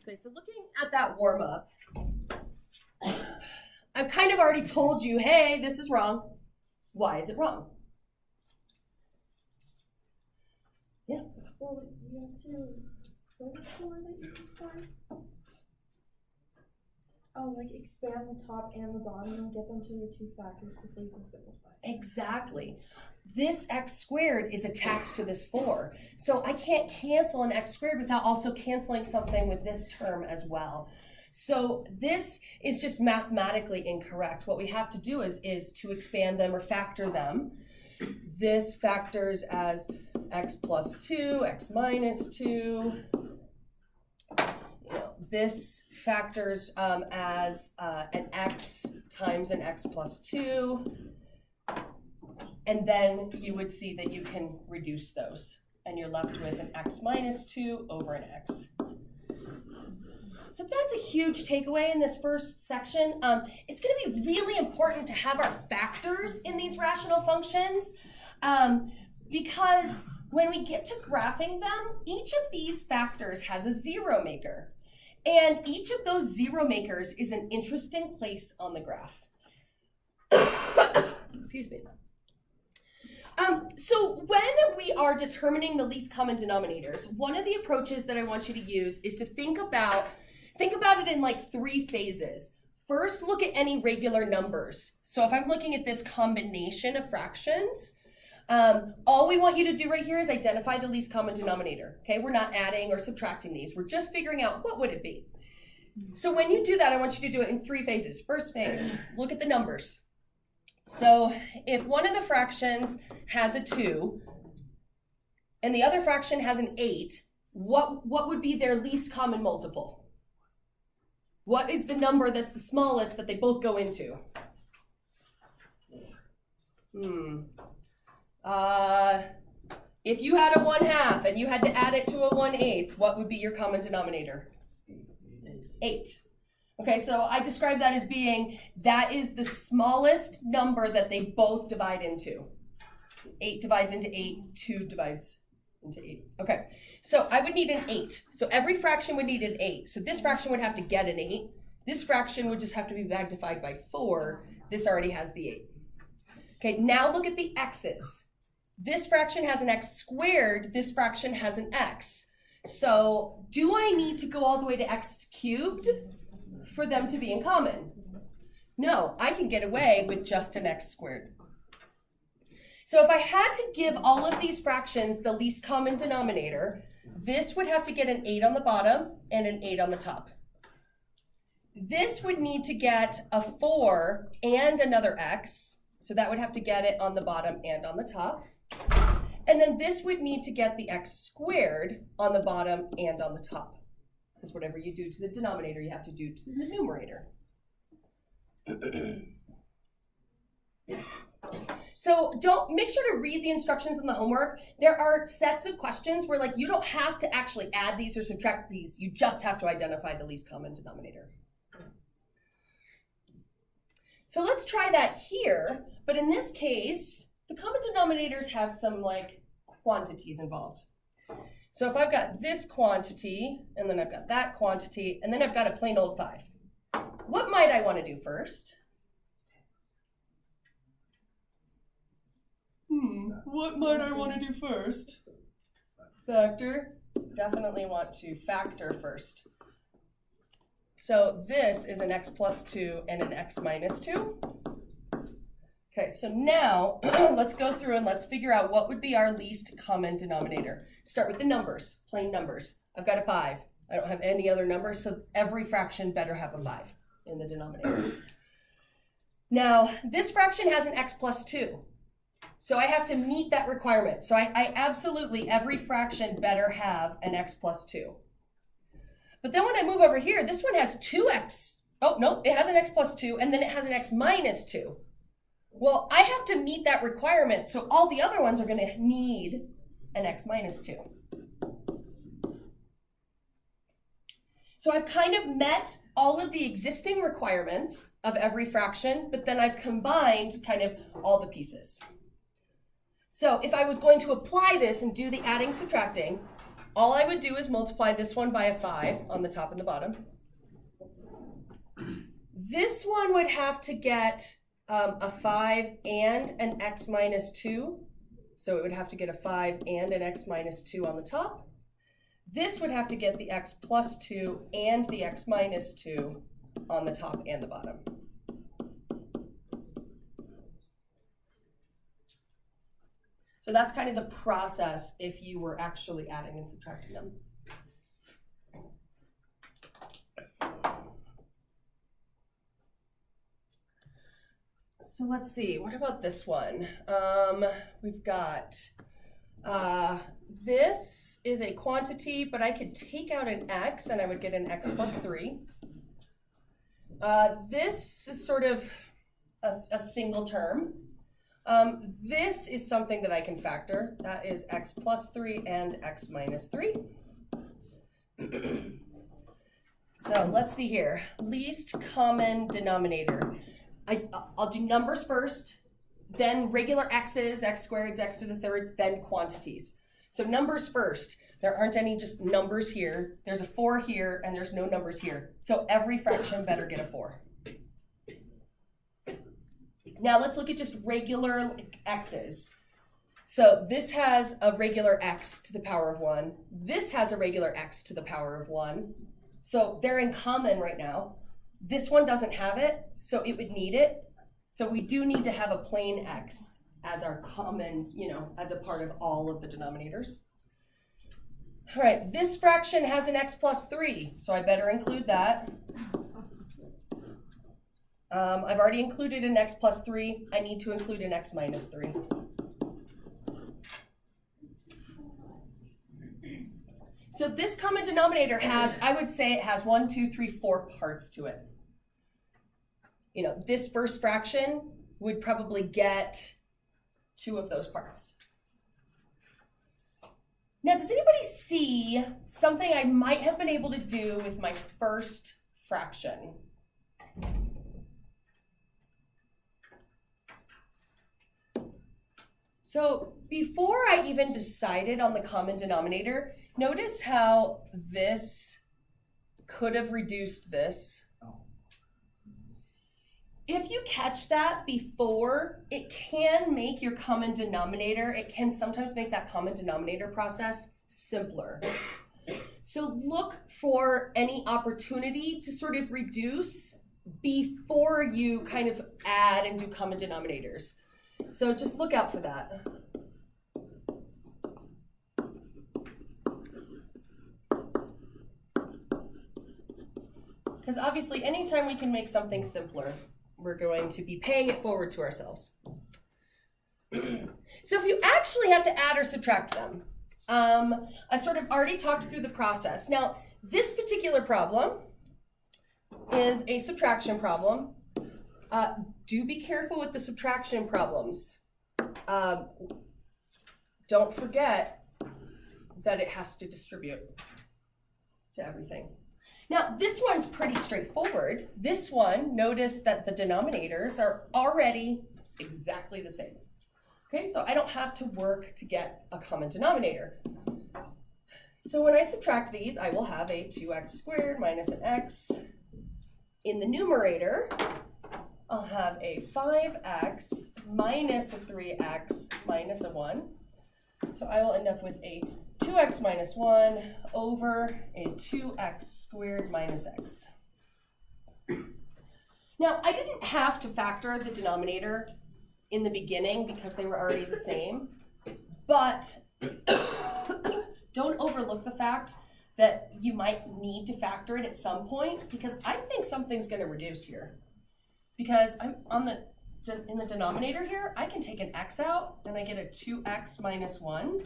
Okay, so looking at that warm-up, I've kind of already told you, hey, this is wrong. Why is it wrong? Yeah. Well, you have to, what is the word that you used for? Oh, like expand the top and the bottom and get them to your two factors before you can simplify. Exactly. This x squared is attached to this 4. So I can't cancel an x squared without also canceling something with this term as well. So this is just mathematically incorrect. What we have to do is to expand them or factor them. This factors as x plus 2, x minus 2. This factors as an x times an x plus 2. And then you would see that you can reduce those. And you're left with an x minus 2 over an x. So that's a huge takeaway in this first section. It's going to be really important to have our factors in these rational functions because when we get to graphing them, each of these factors has a zero maker. And each of those zero makers is an interesting place on the graph. Excuse me. So when we are determining the least common denominators, one of the approaches that I want you to use is to think about it in like 3 phases. First, look at any regular numbers. So if I'm looking at this combination of fractions, all we want you to do right here is identify the least common denominator. Okay, we're not adding or subtracting these. We're just figuring out what would it be. So when you do that, I want you to do it in 3 phases. First phase, look at the numbers. So if one of the fractions has a 2 and the other fraction has an 8, what would be their least common multiple? What is the number that's the smallest that they both go into? If you had a 1/2 and you had to add it to a 1/8, what would be your common denominator? 8. Okay, so I describe that as being, that is the smallest number that they both divide into. 8 divides into 8, 2 divides into 8. Okay, so I would need an 8. So every fraction would need an 8. So this fraction would have to get an 8. This fraction would just have to be magnified by 4. This already has the 8. Okay, now look at the x's. This fraction has an x squared. This fraction has an x. So do I need to go all the way to x cubed for them to be in common? No, I can get away with just an x squared. So if I had to give all of these fractions the least common denominator, this would have to get an 8 on the bottom and an 8 on the top. This would need to get a 4 and another x, so that would have to get it on the bottom and on the top. And then this would need to get the x squared on the bottom and on the top. Because whatever you do to the denominator, you have to do to the numerator. So make sure to read the instructions in the homework. There are sets of questions where you don't have to actually add these or subtract these. You just have to identify the least common denominator. So let's try that here. But in this case, the common denominators have some quantities involved. So if I've got this quantity, and then I've got that quantity, and then I've got a plain old 5. What might I want to do first? What might I want to do first? Factor. Definitely want to factor first. So this is an x plus 2 and an x minus 2. Okay, so now let's go through and let's figure out what would be our least common denominator. Start with the numbers, plain numbers. I've got a 5. I don't have any other numbers, so every fraction better have a 5 in the denominator. Now, this fraction has an x plus 2. So I have to meet that requirement. So I absolutely, every fraction better have an x plus 2. But then when I move over here, this one has 2x. Oh, no, it has an x plus 2, and then it has an x minus 2. Well, I have to meet that requirement, so all the other ones are going to need an x minus 2. So I've kind of met all of the existing requirements of every fraction, but then I've combined kind of all the pieces. So if I was going to apply this and do the adding, subtracting, all I would do is multiply this one by a 5 on the top and the bottom. This one would have to get a 5 and an x minus 2. So it would have to get a 5 and an x minus 2 on the top. This would have to get the x plus 2 and the x minus 2 on the top and the bottom. So that's kind of the process if you were actually adding and subtracting them. So let's see, what about this one? We've got, this is a quantity, but I could take out an x and I would get an x plus 3. This is sort of a single term. This is something that I can factor. That is x plus 3 and x minus 3. So let's see here. Least common denominator. I'll do numbers first, then regular x's, x squareds, x to the thirds, then quantities. So numbers first. There aren't any just numbers here. There's a 4 here, and there's no numbers here. So every fraction better get a 4. Now let's look at just regular x's. So this has a regular x to the power of 1. This has a regular x to the power of 1. So they're in common right now. This one doesn't have it, so it would need it. So we do need to have a plain x as our common, as a part of all of the denominators. All right, this fraction has an x plus 3, so I better include that. I've already included an x plus 3. I need to include an x minus 3. So this common denominator has, I would say it has 1, 2, 3, 4 parts to it. This first fraction would probably get 2 of those parts. Now, does anybody see something I might have been able to do with my first fraction? So before I even decided on the common denominator, notice how this could have reduced this. If you catch that before, it can make your common denominator, it can sometimes make that common denominator process simpler. So look for any opportunity to sort of reduce before you kind of add and do common denominators. So just look out for that. Because obviously, anytime we can make something simpler, we're going to be paying it forward to ourselves. So if you actually have to add or subtract them, I sort of already talked through the process. Now, this particular problem is a subtraction problem. Do be careful with the subtraction problems. Don't forget that it has to distribute to everything. Now, this one's pretty straightforward. This one, notice that the denominators are already exactly the same. Okay, so I don't have to work to get a common denominator. So when I subtract these, I will have a 2x squared minus an x. In the numerator, I'll have a 5x minus a 3x minus a 1. So I will end up with a 2x minus 1 over a 2x squared minus x. Now, I didn't have to factor the denominator in the beginning because they were already the same, but don't overlook the fact that you might need to factor it at some point, because I think something's going to reduce here. Because I'm in the denominator here, I can take an x out and I get a 2x minus 1.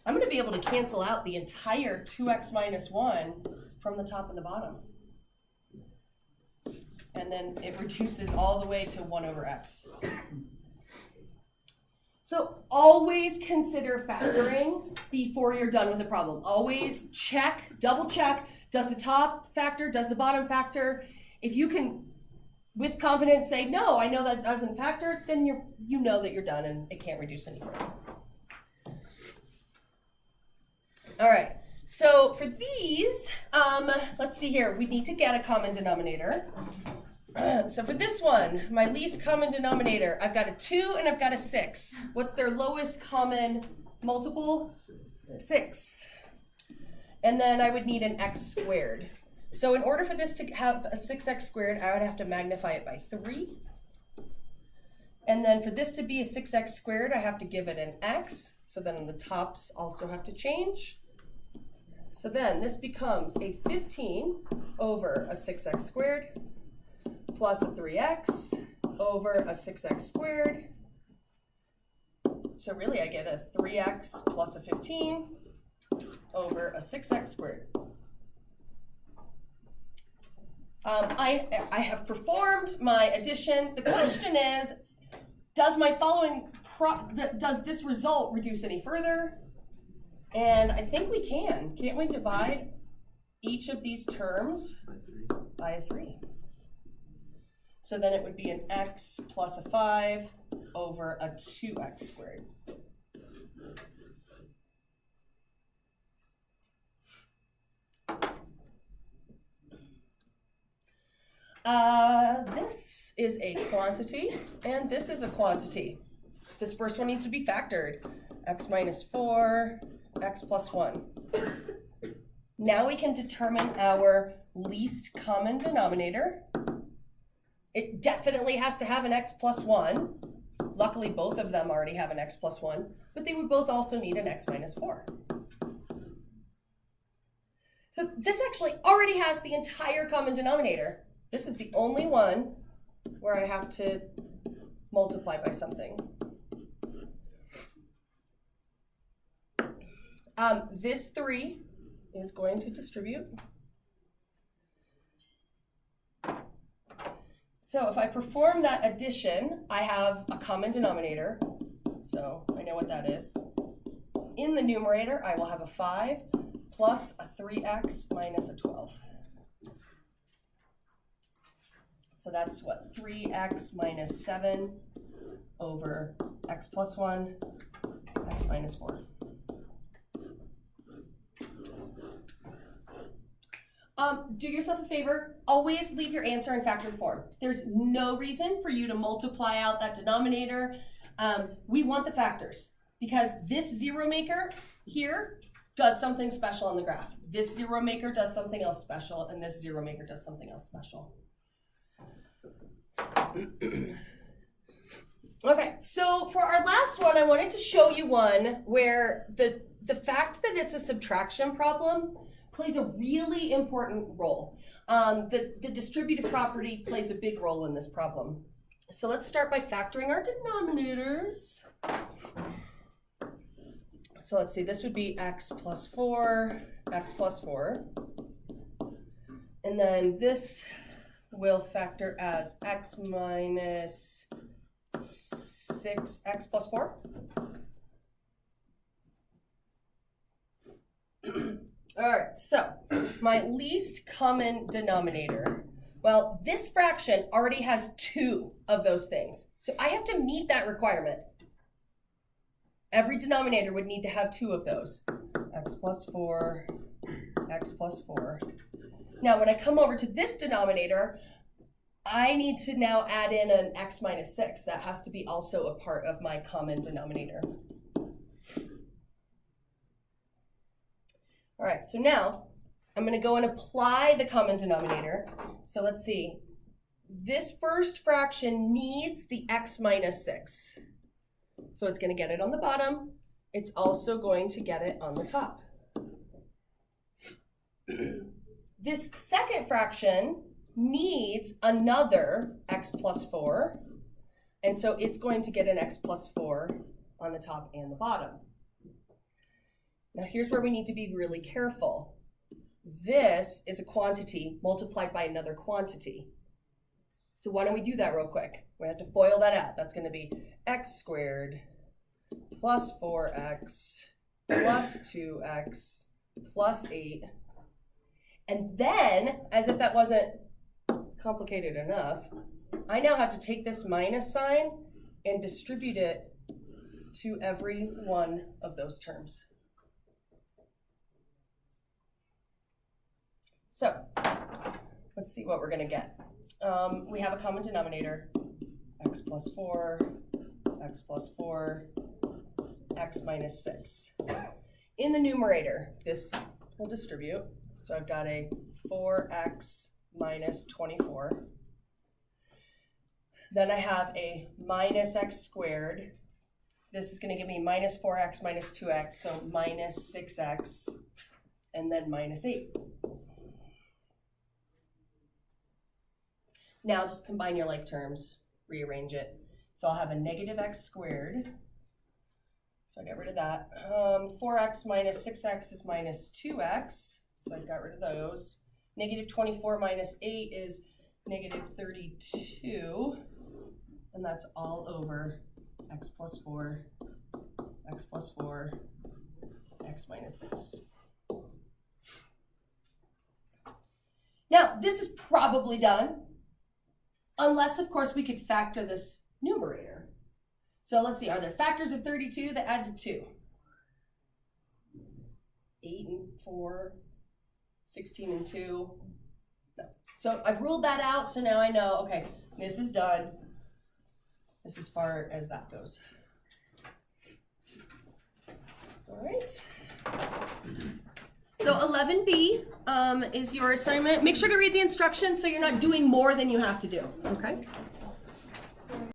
I'm going to be able to cancel out the entire 2x minus 1 from the top and the bottom. And then it reduces all the way to 1 over x. So always consider factoring before you're done with the problem. Always check, double check, does the top factor, does the bottom factor? If you can, with confidence, say, no, I know that doesn't factor, then you know that you're done and it can't reduce any further. All right, so for these, let's see here. We need to get a common denominator. So for this one, my least common denominator, I've got a 2 and I've got a 6. What's their lowest common multiple? 6. And then I would need an x squared. So in order for this to have a 6x squared, I would have to magnify it by 3. And then for this to be a 6x squared, I have to give it an x. So then the tops also have to change. So then this becomes a 15 over a 6x squared plus a 3x over a 6x squared. So really I get a 3x plus a 15 over a 6x squared. I have performed my addition. The question is, does my following, does this result reduce any further? And I think we can. Can't we divide each of these terms by 3? So then it would be an x plus a 5 over a 2x squared. This is a quantity, and this is a quantity. This first one needs to be factored. X minus 4, x plus 1. Now we can determine our least common denominator. It definitely has to have an x plus 1. Luckily, both of them already have an x plus 1, but they would both also need an x minus 4. So this actually already has the entire common denominator. This is the only one where I have to multiply by something. This 3 is going to distribute. So if I perform that addition, I have a common denominator. So I know what that is. In the numerator, I will have a 5 plus a 3x minus a 12. So that's what, 3x minus 7 over x plus 1, x minus 4. Do yourself a favor, always leave your answer in factored form. There's no reason for you to multiply out that denominator. We want the factors because this zero maker here does something special on the graph. This zero maker does something else special, and this zero maker does something else special. Okay, so for our last one, I wanted to show you one where the fact that it's a subtraction problem plays a really important role. The distributive property plays a big role in this problem. So let's start by factoring our denominators. So let's see, this would be x plus 4, x plus 4. And then this will factor as x minus 6x plus 4. All right, so my least common denominator. Well, this fraction already has 2 of those things. So I have to meet that requirement. Every denominator would need to have 2 of those. X plus 4, x plus 4. Now, when I come over to this denominator, I need to now add in an x minus 6. That has to be also a part of my common denominator. All right, so now I'm going to go and apply the common denominator. So let's see. This first fraction needs the x minus 6. So it's going to get it on the bottom. It's also going to get it on the top. This second fraction needs another x plus 4. And so it's going to get an x plus 4 on the top and the bottom. Now here's where we need to be really careful. This is a quantity multiplied by another quantity. So why don't we do that real quick? We have to FOIL that out. That's going to be x squared plus 4x plus 2x plus 8. And then, as if that wasn't complicated enough, I now have to take this minus sign and distribute it to every one of those terms. So let's see what we're going to get. We have a common denominator, x plus 4, x plus 4, x minus 6. In the numerator, this will distribute. So I've got a 4x minus 24. Then I have a minus x squared. This is going to give me minus 4x minus 2x, so minus 6x, and then minus 8. Now just combine your like terms, rearrange it. So I'll have a negative x squared. So I get rid of that. 4x minus 6x is minus 2x. So I got rid of those. Negative 24 minus 8 is negative 32. And that's all over x plus 4, x plus 4, x minus 6. Now, this is probably done, unless, of course, we could factor this numerator. So let's see, are there factors of 32 that add to 2? 8 and 4, 16 and 2. No. So I've ruled that out, so now I know, okay, this is done. This as far as that goes. All right. So 11B is your assignment. Make sure to read the instructions so you're not doing more than you have to do, okay?